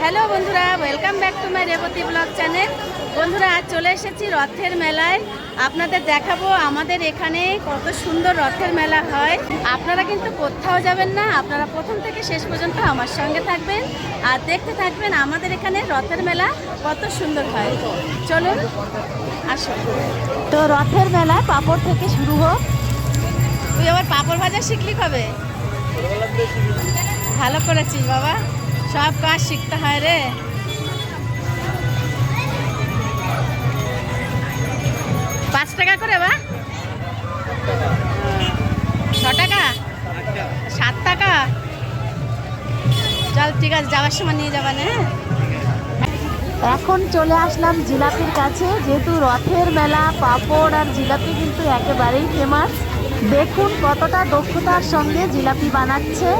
Hello বন্ধুরা, welcome back to my Revathi blog channel. বন্ধুরা, আজ চলে এসেছি রথের মেলায়। আপনাদের দেখাবো আমাদের এখানে কত সুন্দর রথের মেলা হয়। আপনারা কিন্তু কোথাও যাবেন না, আপনারা প্রথম থেকে শেষ পর্যন্ত আমার সঙ্গে থাকবেন আর দেখতে থাকবেন আমাদের এখানে রথের মেলা কত সুন্দর হয়। চলুন আসুন। তো রথের মেলায় পাঁপড় থেকে শুরু হোক। তুই আবার পাঁপড় ভাজা শিখলি কবে? ভালো করেছিস বাবা, সব কাজ শিখতে হয় রে। ৳5 করে বা 6 টাকা 7 টাকা। চল ঠিক আছে, যাওয়ার সময় নিয়ে যাবেন। হ্যাঁ, এখন চলে আসলাম জিলাপির কাছে। যেহেতু রথের মেলা, পাঁপড় আর জিলাপি কিন্তু একেবারেই ফেমাস। দেখুন কতটা দক্ষতার সঙ্গে জিলাপি বানাচ্ছে।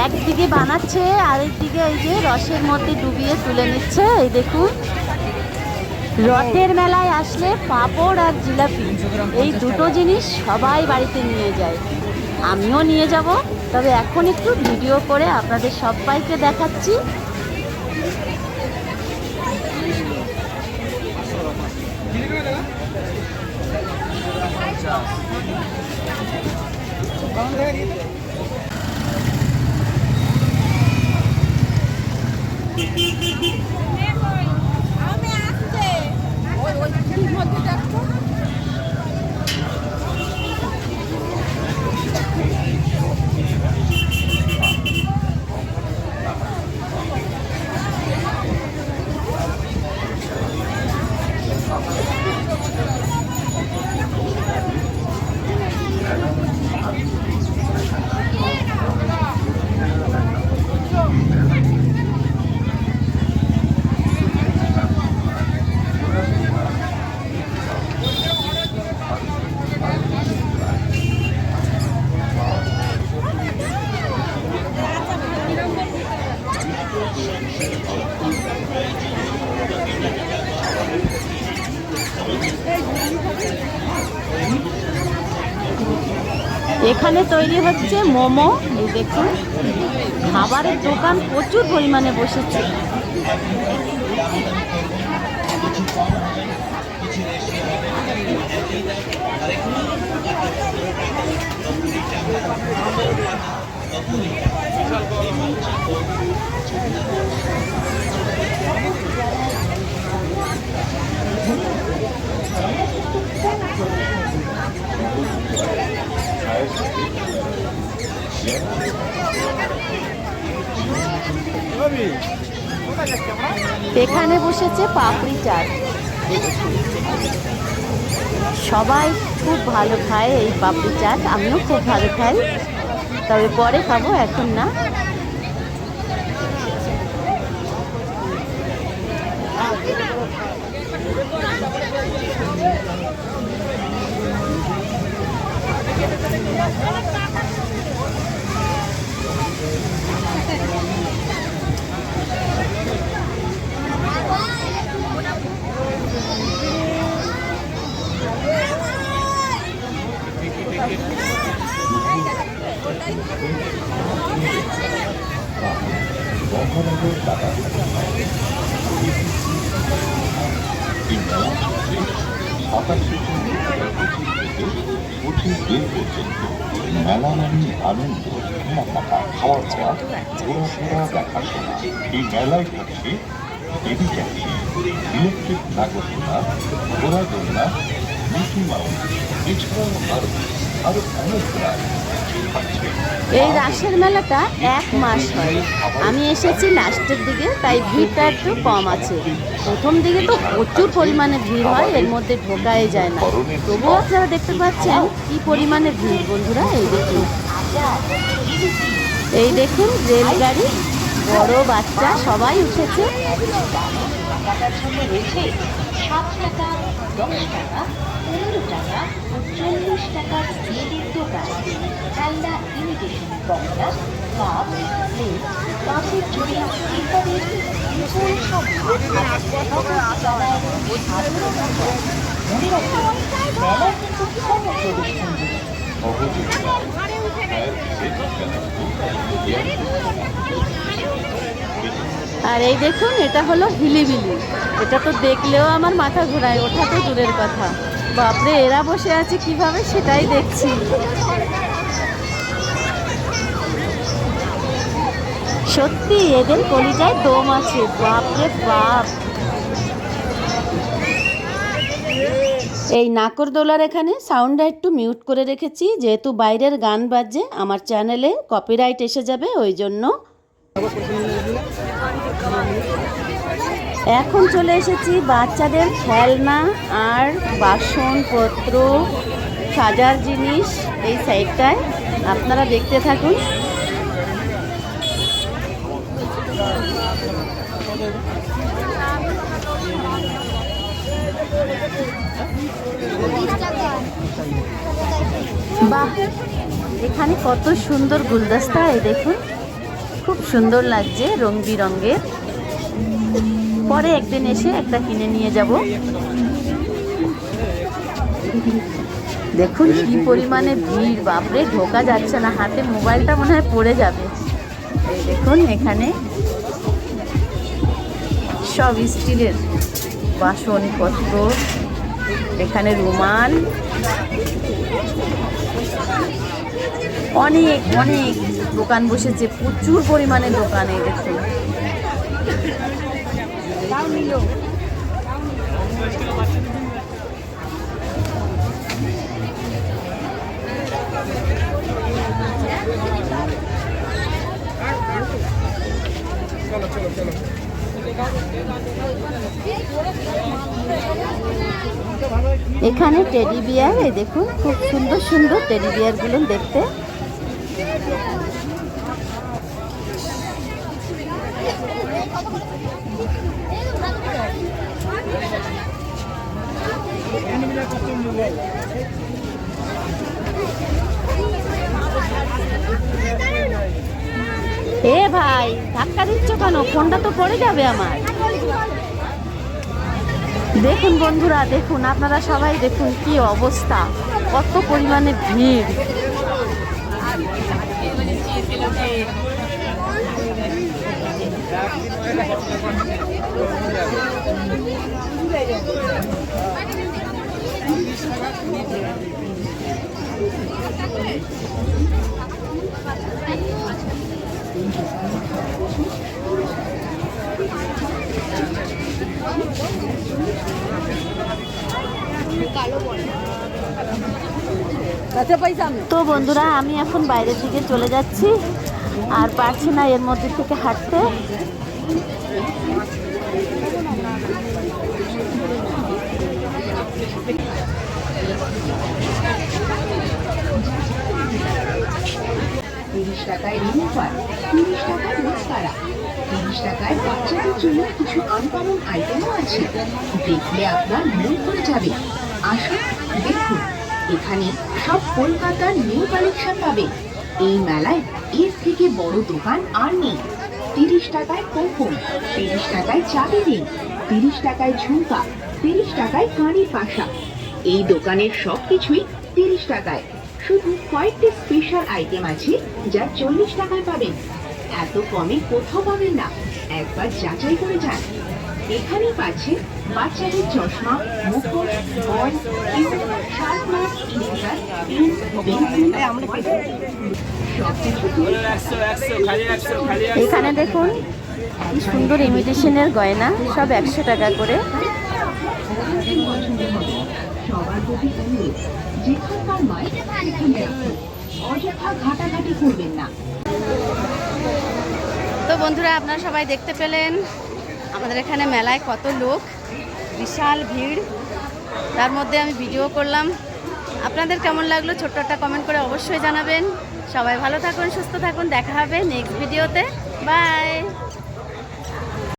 একদিকে বানাচ্ছে আরেকদিকে এই যে রসের মধ্যে ডুবিয়ে তুলে নিচ্ছে। এই দেখুন, রথের মেলায় আসলে পাঁপড় আর জিলাপি এই দুটো জিনিস সবাই বাড়িতে নিয়ে যায়। আমিও নিয়ে যাব, তবে এখন একটু ভিডিও করে আপনাদের সবাইকে দেখাচ্ছি। এখানে তৈরি হচ্ছে মোমো। এই দেখুন, খাবারের দোকান প্রচুর পরিমাণে বসেছে। এখানে বসেছে পাপড়ি চাট। সবাই খুব ভালো খায় এই পাপড়ি চাট, আমিও খুব ভালো খাই, তবে পরে খাবো, এখন না। মেলা মানে আনন্দ, কেনাকাটা, খাওয়া দাওয়া, ঘোরাফেরা, দেখাশোনা। এই মেলায় থাকছে বেবি ট্যাক্সি, ইলেকট্রিক নাগরদোলা, ঘোড়াদোলনা, মিকি মাউস, এছাড়াও আরো অনেক রাইড। এই রাসের মেলাটা 1 মাস হয়। আমি এসেছি লাস্টের দিকে, তাই ভিড়টা একটু কম আছে। প্রথম দিকে তো প্রচুর পরিমাণে ভিড় হয়, এর মধ্যে ঢোকাই যায় না। তবুও আপনারা দেখতে পাচ্ছেন কি পরিমাণে ভিড়। বন্ধুরা, এই দেখুন রেলগাড়ি, বড় বাচ্চা সবাই উঠেছে। ৳10, ৳20, ৳40 সিএডির দোকান, খেলনা, ইমিটেশন গয়না, কাপ, প্লেট, কাঁচের ঝুড়ি ইত্যাদি বিপুল সম্ভার। মনে রাখবেন, মেলা কিন্তু কোনো প্রদর্শন সহজে আর এই দেখুন, এটা হলো হিলিবিলি। এটা তো দেখলেও আমার মাথা ঘোরায়, ওঠা তো দূরের কথা। বাপরে, এরা বসে আছে কিভাবে সেটাই দেখছি। সত্যি এদের কলিজায় দম আছে, বাপরে বাপ। এই নাকরদোলার এখানে সাউন্ডটা একটু মিউট করে রেখেছি, যেহেতু বাইরের গান বাজছে, আমার চ্যানেলে কপিরাইট এসে যাবে, ওই জন্য। এখন চলে এসেছি বাচ্চাদের খেলনা আর বাসনপত্র, সাজার জিনিস এই সাইডটায়। আপনারা দেখতে থাকুন। বাহ, এখানে কত সুন্দর গুলদস্তা, এই দেখুন, খুব সুন্দর লাগছে, রং বিরঙের। পরে একদিন এসে একটা কিনে নিয়ে যাব। দেখুন কি পরিমাণে ভিড়, বাপরে ঢোকা যাচ্ছে না, হাতে মোবাইলটা মনে হয় পড়ে যাবে। এই দেখুন, এখানে সব স্টিলের বাসনপত্র, এখানে রুমাল, অনেক অনেক দোকান বসেছে, প্রচুর পরিমাণে দোকান। এই দেখুন, এখানে টেডি বিয়ার, এই দেখুন খুব সুন্দর সুন্দর টেডি বিয়ারগুলো দেখতে। এ ভাই, ধাক্কা দিচ্ছ কেন? ফোনটা তো পড়ে যাবে আমার। দেখুন বন্ধুরা, দেখুন, আপনারা সবাই দেখুন কি অবস্থা, কত পরিমাণে ভিড়। তো বন্ধুরা, আমি এখন বাইরের দিকে চলে যাচ্ছি, আর পারছি না এর মধ্যে থেকে হাঁটতে। টাকায় রিমুভার, 30 টাকায় মাস্কারা, 30 টাকায় বাচ্চাদের জন্য কিছু আনকমন আইটেমও আছে, দেখলে আপনার মন ভরে যাবে। আসুন দেখুন, এখানে সব কলকাতার নিউ কালেকশন পাবে। এই মেলায় এর থেকে বড় দোকান আর নেই। 30 টাকায় কোপন, 30 টাকায় চাবি রিং, 30 টাকায় ঝুমকা, 30 টাকায় কানের পাশা। এই দোকানের সব কিছুই 30 টাকায়। শুধু কয়েকটি স্পেশাল আইটেম আছে যা 40 টাকায় পাবেন। এত কমে কোথাও পাবেন না, একবার যাচাই করে যান। এখানেই পাচ্ছেন বাচ্চাদের চশমা, মুখোশ, বল, শার্পনার, ইরেজার, পেন, পেন্সিল, এখানে দেখুন কি সুন্দর ইমিটেশনের গয়না, সব 100 টাকা করে। সবার প্রতি অনুরোধ, যেখানকার মাল সেখানে রাখুন, অযথা ঘাটাঘাটি করবেন না। তো বন্ধুরা, আপনারা সবাই দেখতে পেলেন আমাদের এখানে মেলায় কত লোক, বিশাল ভিড়। তার মধ্যে আমি ভিডিও করলাম। আপনাদের কেমন লাগলো ছোট্ট একটা কমেন্ট করে অবশ্যই জানাবেন। সবাই ভালো থাকুন, সুস্থ থাকুন, দেখা হবে নেক্সট ভিডিওতে। বাই।